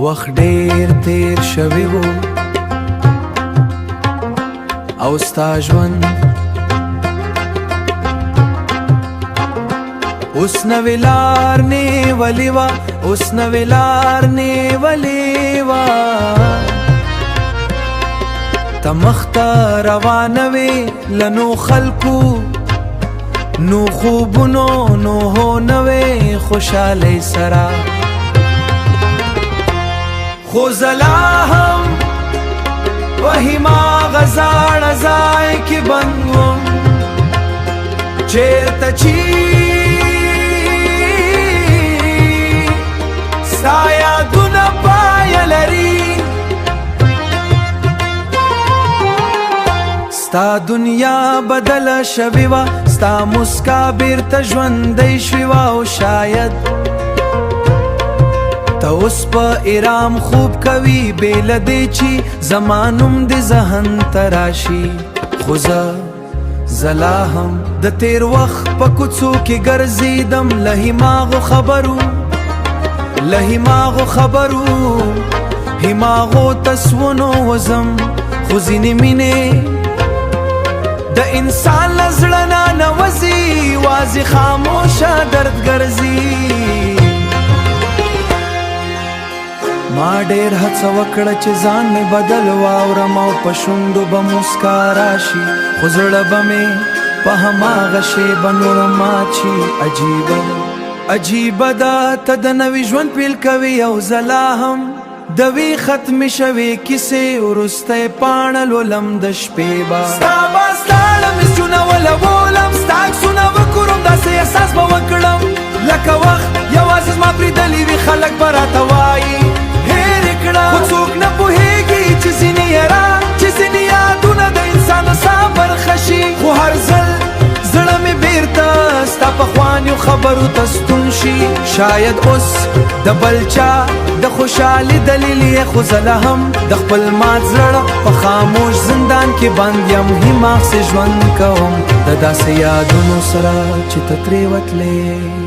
وخت ډیر تیر شوی و او ستا ژوند اوس نوې لار نیولې وه اوس نوې لار نیولې وه ته مخته روانه وې له نو خلکو نو خوبونو نو نوې خوشحالۍ سره خو زلا هم وهي هماغه زاړه ځای کې بند وم چېرته چې ستا یادونه پایه لري ستا دنیا بدله شوې وه ستا مسکا بیرته ژوندی شوې وه او شاید ته اوس په ارام خوب کوي بې له دې چې زما نوم د ذهن ته راشي خو زه لا هم د تیر وخت په کوڅو کې ګرځېدم له هماغو خبرو له هماغو خبرو هماغو تسونو وزم خو ځینې مینې د انسان له زړه نه نوځي واضح خاموشه درد ګرځي ما ډېر هڅه وکړه چې ځان مې بدل واورم او په شونډو به موسکا راشي خو زړه به مې په هماغه شیبه نور مات شي عجیبه ده ته د نوي ژوند پیل کوي او زه لا هم د وی ختمې شوې کیسې وروستی پاڼه لولم د شپې به ستا به ستاړه مسجونه ولولم ستا عکسونه وګورم داسې احساس به وکړم لکه وخت یوازې زما پرېدلي وي خلک به راته وایي خو څوک نه پوهېږي چې ځینې یادونه د انسان سا برخه شي خو هر ځل زړه مې بیرته ستا پخوانیو خبرو ته ستون شي شاید اوس د بل چا د خوشحالي دلیل یې خو زه لا هم د خپل مات زړه په خاموش زندان کې بند یم هماغسې ژوند کوم د داسې یادونو سره چې ته ترې وتلې